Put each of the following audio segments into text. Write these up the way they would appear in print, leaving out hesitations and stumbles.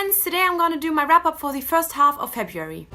friends, today I'm gonna do my wrap up for the first half of February.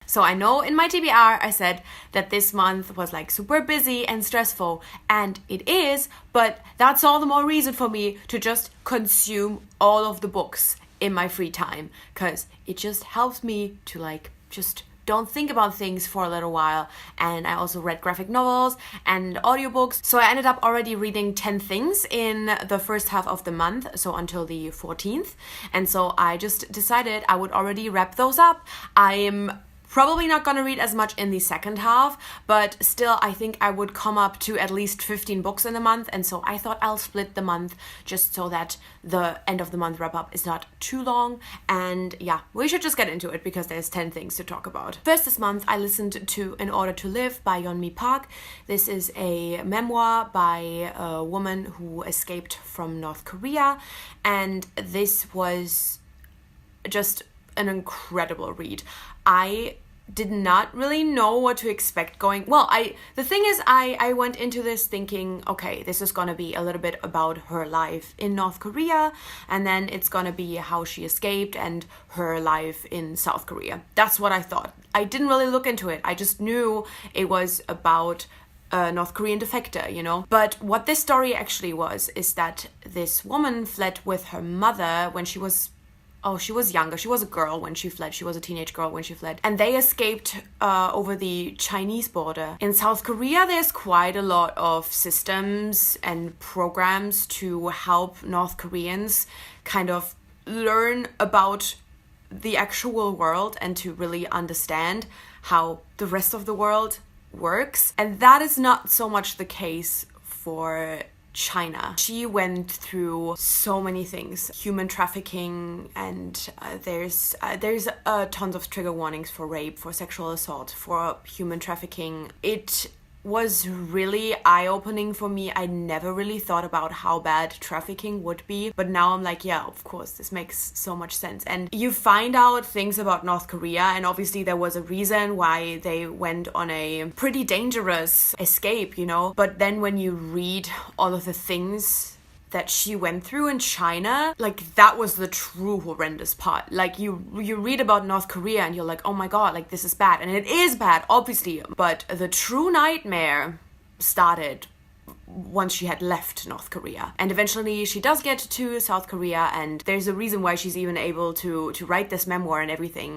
So I know in my TBR I said that this month was like super busy and stressful, and it is, but that's all the more reason for me to just consume all of the books in my free time, because it just helps me to like just don't think about things for a little while. And I also read graphic novels and audiobooks. So I ended up already reading 10 things in the first half of the month, so until the 14th. And so I just decided I would already wrap those up. I'm probably not gonna read as much in the second half, but still I think I would come up to at least 15 books in the month, and so I thought I'll split the month just so that the end of the month wrap up is not too long. And yeah, we should just get into it because there's 10 things to talk about. First this month I listened to In Order to Live by Yeonmi Park. This is a memoir by a woman who escaped from North Korea, and this was just an incredible read. I did not really know what to expect going. Well, the thing is, I went into this thinking, okay, this is gonna be a little bit about her life in North Korea, and then it's gonna be how she escaped and her life in South Korea. That's what I thought. I didn't really look into it. I just knew it was about a North Korean defector, you know. But what this story actually was is that this woman fled with her mother when she was younger. She was a girl when she fled. She was a teenage girl when she fled. And they escaped over the Chinese border. In South Korea, there's quite a lot of systems and programs to help North Koreans kind of learn about the actual world and to really understand how the rest of the world works. And that is not so much the case for China. She went through so many things, human trafficking, and there's tons of trigger warnings for rape, for sexual assault, for human trafficking. It was really eye-opening for me. I never really thought about how bad trafficking would be, but now I'm like, yeah, of course, this makes so much sense. And you find out things about North Korea, and obviously there was a reason why they went on a pretty dangerous escape, you know. But then when you read all of the things that she went through in China, like that was the true horrendous part. Like you read about North Korea and you're like, oh my god, like this is bad. And it is bad, obviously. But the true nightmare started once she had left North Korea. And eventually she does get to South Korea, and there's a reason why she's even able to write this memoir and everything.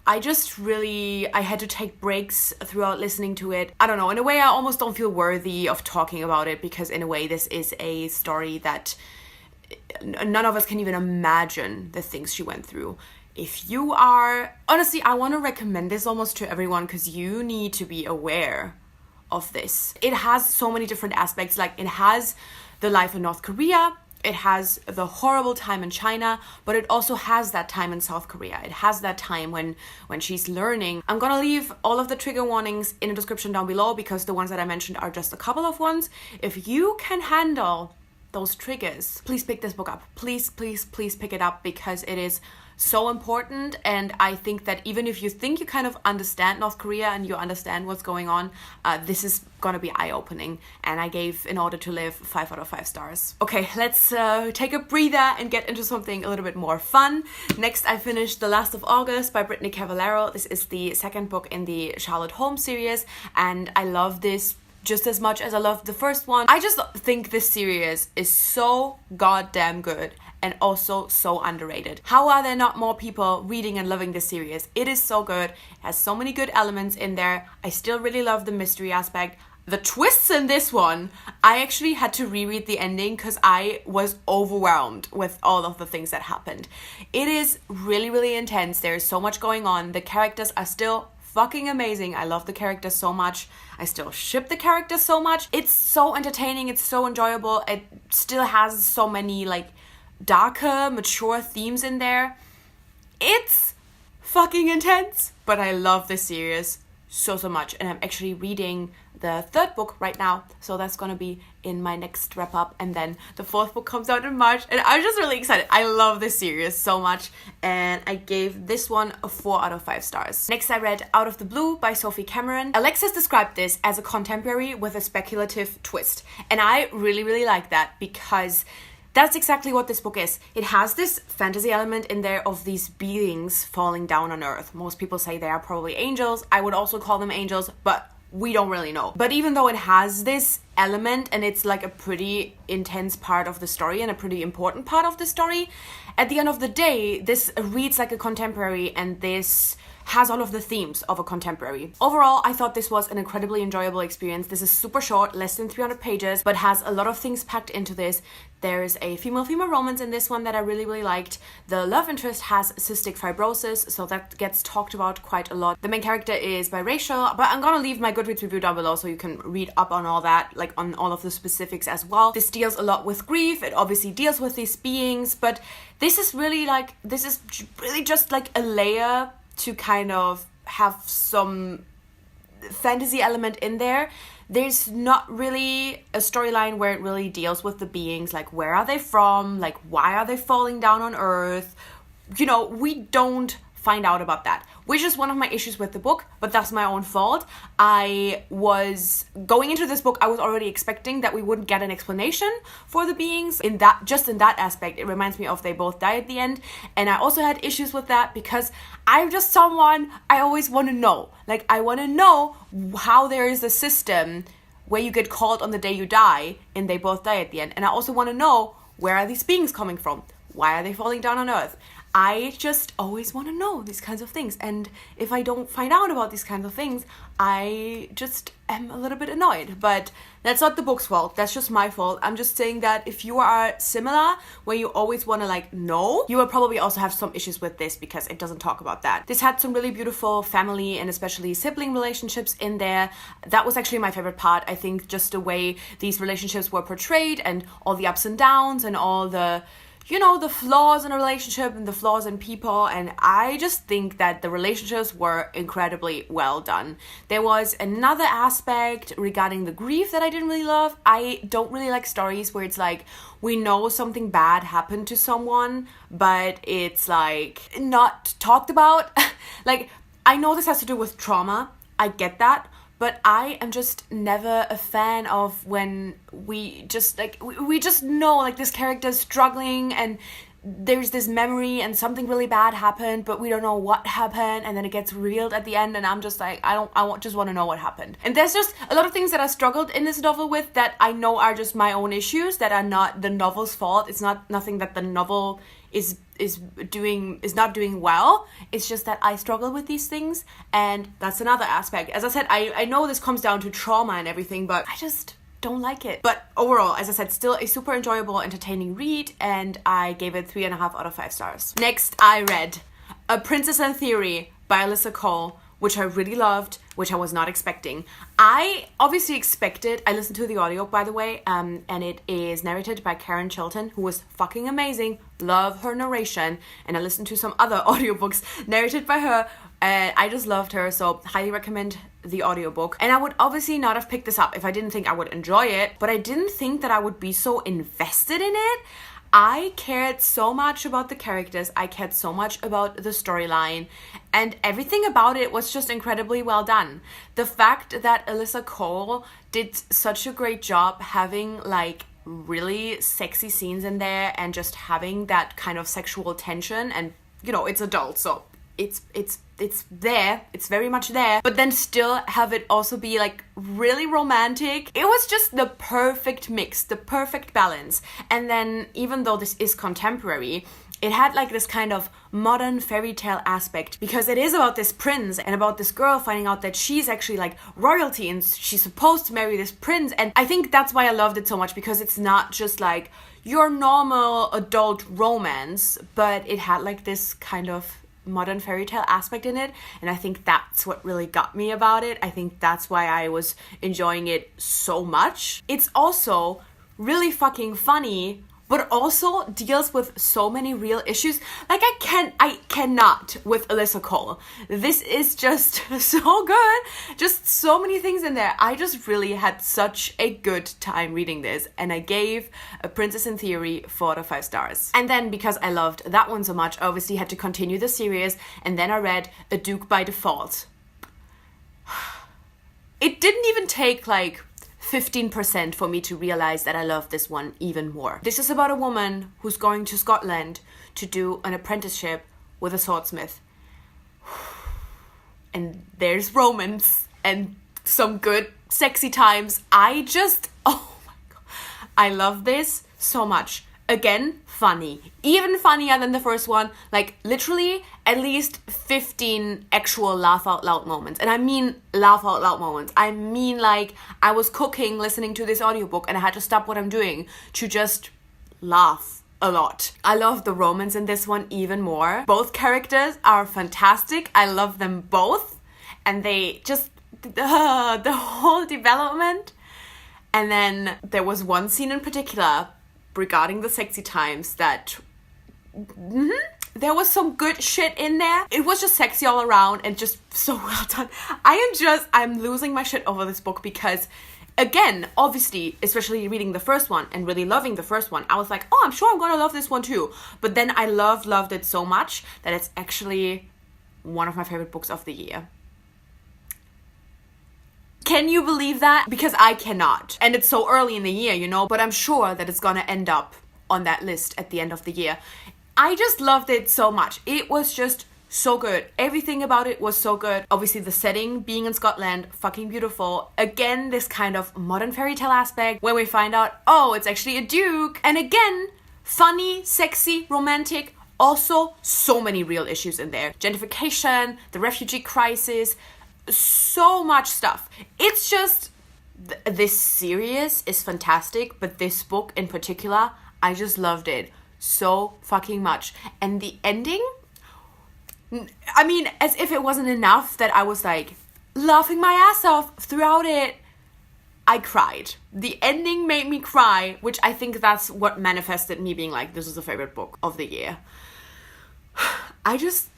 I just really, I had to take breaks throughout listening to it. I don't know, in a way I almost don't feel worthy of talking about it, because in a way this is a story that none of us can even imagine the things she went through. If you are, honestly, I want to recommend this almost to everyone, because you need to be aware of this. It has so many different aspects. Like, it has the life in North Korea, it has the horrible time in China, but it also has that time in South Korea. It has that time when she's learning. I'm gonna leave all of the trigger warnings in the description down below, because the ones that I mentioned are just a couple of ones. If you can handle those triggers, please pick this book up. Please, please, please pick it up, because it is so important. And I think that even if you think you kind of understand North Korea and you understand what's going on, this is gonna be eye-opening. And I gave In Order to Live 5 out of 5 stars. Okay, let's take a breather and get into something a little bit more fun. Next, I finished The Last of August by Brittany Cavallaro. This is the second book in the Charlotte Holmes series, and I love this just as much as I loved the first one. I just think this series is so goddamn good and also so underrated. How are there not more people reading and loving this series? It is so good. It has so many good elements in there. I still really love the mystery aspect. The twists in this one, I actually had to reread the ending because I was overwhelmed with all of the things that happened. It is really, really intense. There is so much going on. The characters are still fucking amazing. I love the characters so much. I still ship the characters so much. It's so entertaining. It's so enjoyable. It still has so many like darker, mature themes in there. It's fucking intense, but I love this series so much. And I'm actually reading the 3rd book right now, so that's gonna be in my next wrap up, and then the 4th book comes out in March, and I'm just really excited. I love this series so much, and I gave this one a 4 out of 5 stars. Next, I read Out of the Blue by Sophie Cameron. Alexis described this as a contemporary with a speculative twist, and I really like that, because that's exactly what this book is. It has this fantasy element in there of these beings falling down on Earth. Most people say they are probably angels. I would also call them angels, but we don't really know. But even though it has this element, and it's like a pretty intense part of the story and a pretty important part of the story, at the end of the day, this reads like a contemporary, and this has all of the themes of a contemporary. Overall, I thought this was an incredibly enjoyable experience. This is super short, less than 300 pages, but has a lot of things packed into this. There's a female-female romance in this one that I really liked. The love interest has cystic fibrosis, so that gets talked about quite a lot. The main character is biracial, but I'm gonna leave my Goodreads review down below so you can read up on all that, like on all of the specifics as well. This deals a lot with grief. It obviously deals with these beings, but this is really just like a layer to kind of have some fantasy element in there. There's not really a storyline where it really deals with the beings, like where are they from, like why are they falling down on Earth. You know, we don't find out about that, which is one of my issues with the book, but that's my own fault. I was going into this book, I was already expecting that we wouldn't get an explanation for the beings. In that aspect, it reminds me of They Both Die at the End, and I also had issues with that because I'm just someone, I always want to know. Like, I want to know how there is a system where you get called on the day you die in They Both Die at the End, and I also want to know, where are these beings coming from? Why are they falling down on Earth? I just always want to know these kinds of things, and if I don't find out about these kinds of things, I just am a little bit annoyed. But that's not the book's fault, that's just my fault. I'm just saying that if you are similar, where you always want to know, you will probably also have some issues with this because it doesn't talk about that. This had some really beautiful family and especially sibling relationships in there. That was actually my favorite part. I think just the way these relationships were portrayed and all the ups and downs and all the the flaws in a relationship and the flaws in people, and I just think that the relationships were incredibly well done. There was another aspect regarding the grief that I didn't really love. I don't really like stories where it's like, we know something bad happened to someone, but it's like not talked about. Like, I know this has to do with trauma, I get that, but I am just never a fan of when we just know this character is struggling and there's this memory and something really bad happened, but we don't know what happened, and then it gets revealed at the end, and I'm just like, just want to know what happened. And there's just a lot of things that I struggled in this novel with that I know are just my own issues, that are not the novel's fault. It's nothing that the novel is not doing well. It's just that I struggle with these things, and that's another aspect. As I said, I know this comes down to trauma and everything, but I just don't like it. But overall, as I said, still a super enjoyable, entertaining read, and I gave it 3.5 out of 5 stars. Next, I read A Princess in Theory by Alyssa Cole, which I really loved, which I was not expecting. I obviously expected, I listened to the audio, by the way, and it is narrated by Karen Chilton, who was fucking amazing. Love her narration. And I listened to some other audiobooks narrated by her, and I just loved her, so highly recommend the audiobook. And I would obviously not have picked this up if I didn't think I would enjoy it, but I didn't think that I would be so invested in it. I cared so much about the characters, I cared so much about the storyline, and everything about it was just incredibly well done. The fact that Alyssa Cole did such a great job having really sexy scenes in there and just having that kind of sexual tension, and it's adult, so it's there, it's very much there, but then still have it also be really romantic. It was just the perfect mix, the perfect balance. And then even though this is contemporary, it had this kind of modern fairy tale aspect, because it is about this prince and about this girl finding out that she's actually royalty and she's supposed to marry this prince. And I think that's why I loved it so much, because it's not just your normal adult romance, but it had this kind of modern fairy tale aspect in it, and I think that's what really got me about it. I think that's why I was enjoying it so much. It's also really fucking funny but also deals with so many real issues. Like I cannot with Alyssa Cole. This is just so good. Just so many things in there. I just really had such a good time reading this, and I gave A Princess in Theory 4 out of 5 stars. And then because I loved that one so much, I obviously had to continue the series, and then I read A Duke by Default. It didn't even take like 15% for me to realize that I love this one even more. This is about a woman who's going to Scotland to do an apprenticeship with a swordsmith. And there's romance and some good sexy times. Oh my God. I love this so much. Again, funny. Even funnier than the first one. Like literally at least 15 actual laugh out loud moments. And I mean laugh out loud moments. I mean like I was cooking, listening to this audiobook, and I had to stop what I'm doing to just laugh a lot. I love the romance in this one even more. Both characters are fantastic. I love them both. And they just, the whole development. And then there was one scene in particular regarding the sexy times that there was some good shit in there. It was just sexy all around and just so well done. I'm losing my shit over this book because, again, obviously, especially reading the first one and really loving the first one, I was like, oh, I'm sure I'm gonna love this one too. But then I loved it so much that it's actually one of my favorite books of the year. Can you believe that? Because I cannot. And it's so early in the year, you know, but I'm sure that it's gonna end up on that list at the end of the year. I just loved it so much. It was just so good. Everything about it was so good. Obviously the setting, being in Scotland, fucking beautiful. Again, this kind of modern fairy tale aspect where we find out, oh, it's actually a duke. And again, funny, sexy, romantic. Also, so many real issues in there. Gentrification, the refugee crisis, so much stuff. It's just, this series is fantastic, but this book in particular, I just loved it so fucking much. And the ending, I mean, as if it wasn't enough that I was like laughing my ass off throughout it, I cried. The ending made me cry, which I think that's what manifested me being like, this is the favorite book of the year.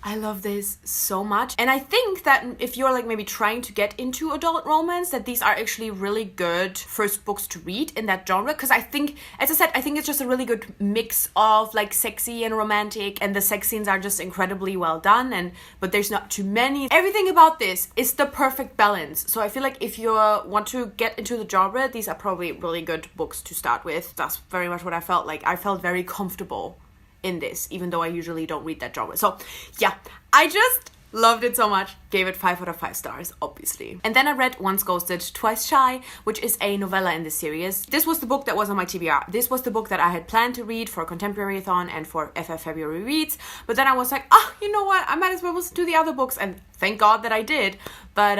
I love this so much. And I think that if you're like maybe trying to get into adult romance, that these are actually really good first books to read in that genre. Because I think, as I said, I think it's just a really good mix of like sexy and romantic, and the sex scenes are just incredibly well done, but there's not too many. Everything about this is the perfect balance. So I feel like if you want to get into the genre, these are probably really good books to start with. That's very much what I felt like. I felt very comfortable in this, even though I usually don't read that genre. So yeah, I just loved it so much. Gave it 5 out of 5 stars, obviously. And then I read Once Ghosted, Twice Shy, which is a novella in this series. This was the book that was on my TBR. This was the book that I had planned to read for Contemporary-A-Thon and for FF February Reads. But then I was like, you know what? I might as well listen to the other books. And thank God that I did. But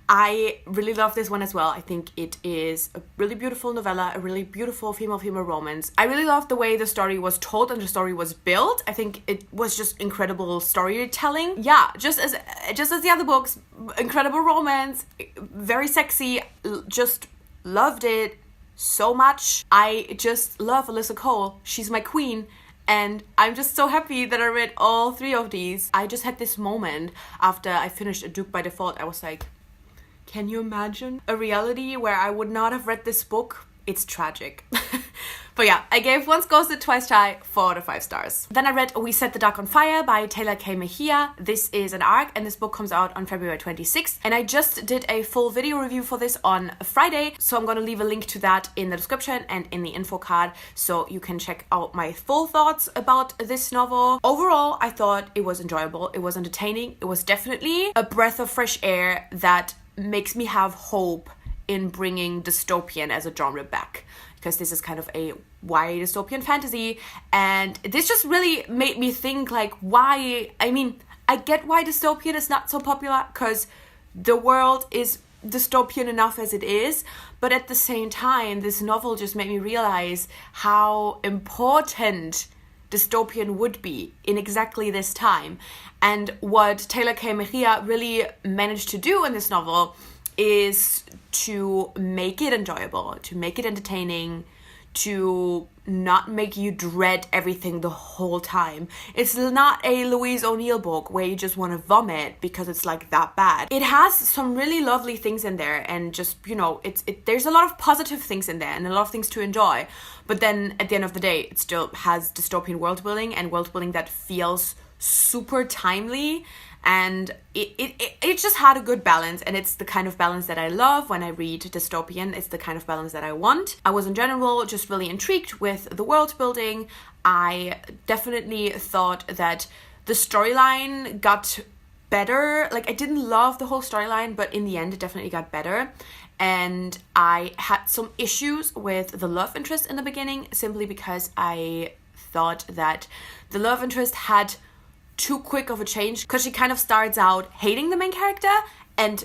I really love this one as well. I think it is a really beautiful novella, a really beautiful female-female romance. I really love the way the story was told and the story was built. I think it was just incredible storytelling. Yeah, just as the other books, incredible romance, very sexy, just loved it so much. I just love Alyssa Cole. She's my queen. And I'm just so happy that I read all 3 of these. I just had this moment after I finished A Duke by Default. I was like, can you imagine a reality where I would not have read this book? It's tragic. But yeah, I gave Once Ghosted, Twice Shy 4 out of 5 stars. Then I read We Set the Dark on Fire by Taylor K. Mejia. This is an arc, and this book comes out on February 26th. And I just did a full video review for this on Friday, so I'm gonna leave a link to that in the description and in the info card, so you can check out my full thoughts about this novel. Overall, I thought it was enjoyable, it was entertaining, it was definitely a breath of fresh air that makes me have hope in bringing dystopian as a genre back, because this is kind of a YA dystopian fantasy, and this just really made me think like, why, I mean, I get why dystopian is not so popular, because the world is dystopian enough as it is, but at the same time, this novel just made me realize how important dystopian would be in exactly this time. And what Taylor K. Mejia really managed to do in this novel is to make it enjoyable, to make it entertaining, to not make you dread everything the whole time. It's not a Louise O'Neill book where you just want to vomit because it's like that bad. It has some really lovely things in there, and just, you know, there's a lot of positive things in there and a lot of things to enjoy. But then at the end of the day, it still has dystopian world building, and world building that feels super timely, and it just had a good balance, and it's the kind of balance that I love when I read dystopian. It's the kind of balance that I want. I was in general just really intrigued with the world building. I definitely thought that the storyline got better. Like, I didn't love the whole storyline, but in the end it definitely got better. And I had some issues with the love interest in the beginning, simply because I thought that the love interest had too quick of a change, because she kind of starts out hating the main character, and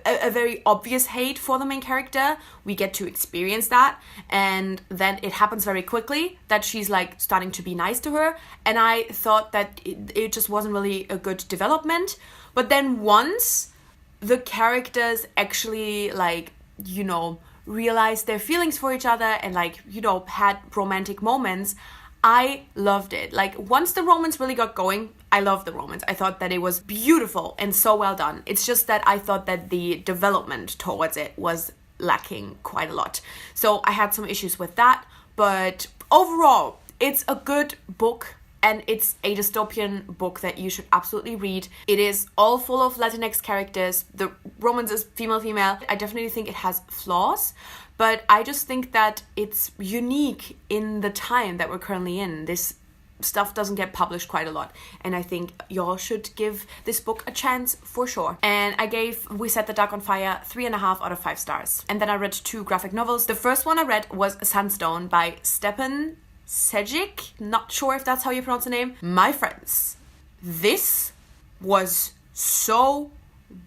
a very obvious hate for the main character. We get to experience that, and then it happens very quickly that she's like starting to be nice to her, and I thought that it just wasn't really a good development. But then once the characters actually, like, you know, realized their feelings for each other and, like, you know, had romantic moments, I loved it. Like, once the romance really got going, I loved the romance. I thought that it was beautiful and so well done. It's just that I thought that the development towards it was lacking quite a lot. So I had some issues with that. But overall, it's a good book, and it's a dystopian book that you should absolutely read. It is all full of Latinx characters. The romance is female-female. I definitely think it has flaws, but I just think that it's unique in the time that we're currently in. This stuff doesn't get published quite a lot, and I think y'all should give this book a chance for sure. And I gave We Set the Dark on Fire 3.5 out of 5 stars. And then I read 2 graphic novels. The first one I read was Sunstone by Stepan Sejic. Not sure if that's how you pronounce the name. My friends, this was so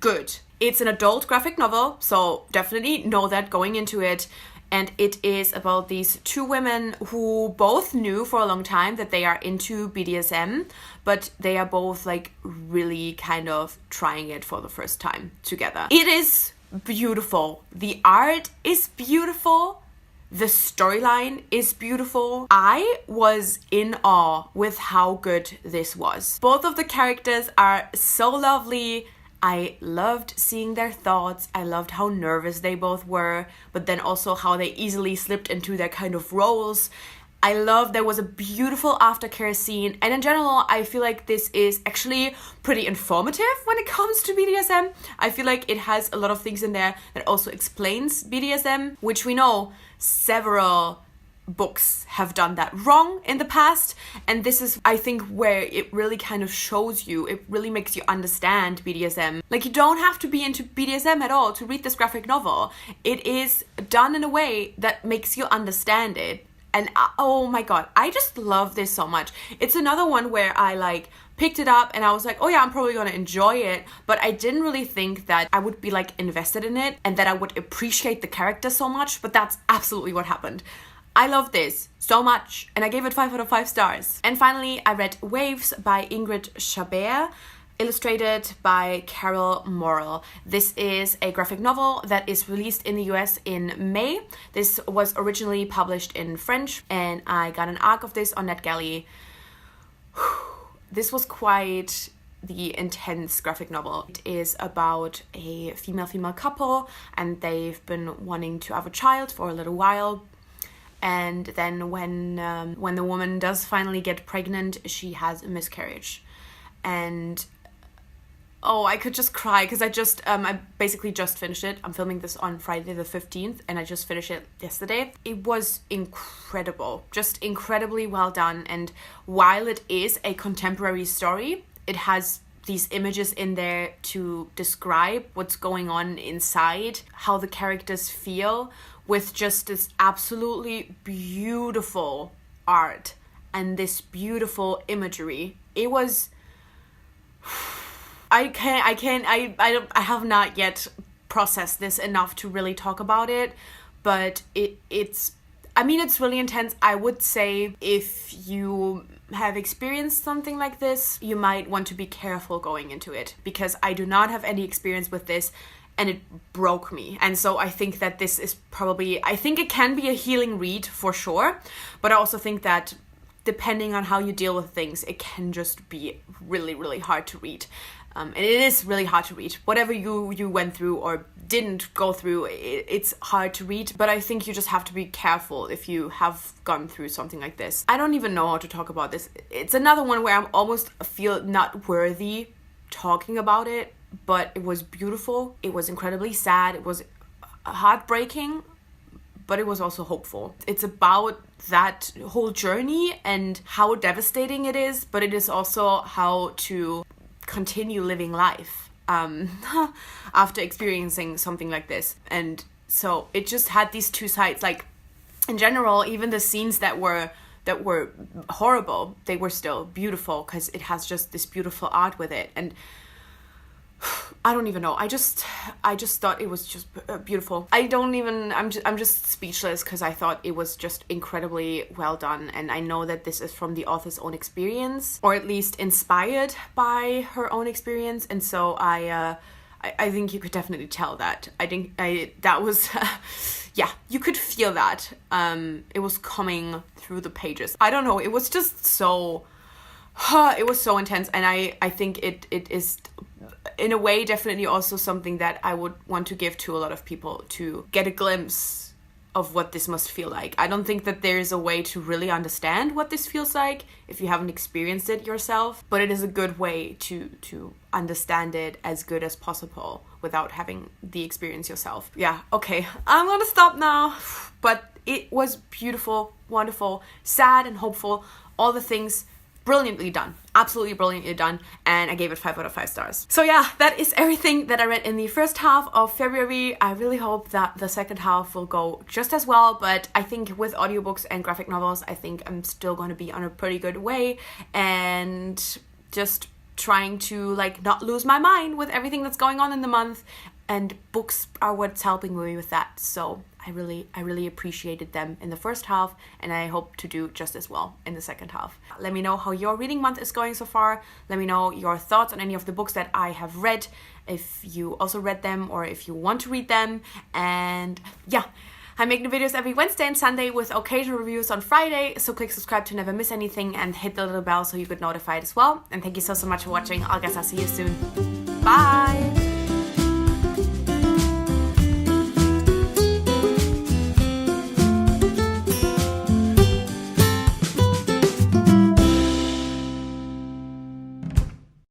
good. It's an adult graphic novel, so definitely know that going into it. And it is about these 2 women who both knew for a long time that they are into BDSM, but they are both like really kind of trying it for the first time together. It is beautiful. The art is beautiful. The storyline is beautiful. I was in awe with how good this was. Both of the characters are so lovely. I loved seeing their thoughts. I loved how nervous they both were, but then also how they easily slipped into their kind of roles. I love there was a beautiful aftercare scene, and in general I feel like this is actually pretty informative when it comes to BDSM. I feel like it has a lot of things in there that also explains BDSM, which we know several books have done that wrong in the past, and this is, I think, where it really kind of shows you, it really makes you understand BDSM. Like, you don't have to be into BDSM at all to read this graphic novel. It is done in a way that makes you understand it. And oh my god, I just love this so much. It's another one where I like picked it up and I was like, oh yeah, I'm probably gonna enjoy it, but I didn't really think that I would be like invested in it and that I would appreciate the character so much, but that's absolutely what happened. I love this so much, and I gave it 5 out of 5 stars. And finally, I read Waves by Ingrid Chabert, illustrated by Carol Morrell. This is a graphic novel that is released in the US in May. This was originally published in French, and I got an arc of this on NetGalley. This was quite the intense graphic novel. It is about a female-female couple, and they've been wanting to have a child for a little while. And then when the woman does finally get pregnant, she has a miscarriage. And oh, I could just cry because I basically just finished it. I'm filming this on Friday the 15th, and I just finished it yesterday. It was incredible, just incredibly well done. And while it is a contemporary story, it has these images in there to describe what's going on inside, how the characters feel, with just this absolutely beautiful art and this beautiful imagery. It was... I have not yet processed this enough to really talk about it, but it's really intense. I would say if you have experienced something like this, you might want to be careful going into it, because I do not have any experience with this, and it broke me. And so I think that this is probably, I think it can be a healing read for sure, but I also think that depending on how you deal with things, it can just be really, really hard to read. And it is really hard to read. Whatever you went through or didn't go through, it's hard to read. But I think you just have to be careful if you have gone through something like this. I don't even know how to talk about this. It's another one where I almost feel not worthy talking about it, but it was beautiful. It was incredibly sad. It was heartbreaking, but it was also hopeful. It's about that whole journey and how devastating it is, but it is also how to continue living life after experiencing something like this. And so it just had these two sides. Like, in general, even the scenes that were horrible, they were still beautiful because it has just this beautiful art with it. And I don't even know. I just thought it was just beautiful. I'm just speechless because I thought it was just incredibly well done. And I know that this is from the author's own experience, or at least inspired by her own experience. And so I think you could definitely tell that. That was, yeah, you could feel that. It was coming through the pages. I don't know. It was just so, it was so intense. And I think it is, in a way, definitely also something that I would want to give to a lot of people to get a glimpse of what this must feel like. I don't think that there is a way to really understand what this feels like if you haven't experienced it yourself, but it is a good way to understand it as good as possible without having the experience yourself. Yeah, okay, I'm gonna stop now, but it was beautiful, wonderful, sad and hopeful, all the things. Brilliantly done. Absolutely brilliantly done. And I gave it 5 out of 5 stars. So yeah, that is everything that I read in the first half of February. I really hope that the second half will go just as well. But I think with audiobooks and graphic novels, I think I'm still going to be on a pretty good way. And just trying to not lose my mind with everything that's going on in the month. And books are what's helping me with that. So I really appreciated them in the first half, and I hope to do just as well in the second half. Let me know how your reading month is going so far. Let me know your thoughts on any of the books that I have read, if you also read them or if you want to read them. And yeah, I'm making videos every Wednesday and Sunday with occasional reviews on Friday, so click subscribe to never miss anything and hit the little bell so you get notified as well. And thank you so much for watching. I guess I'll see you soon. Bye!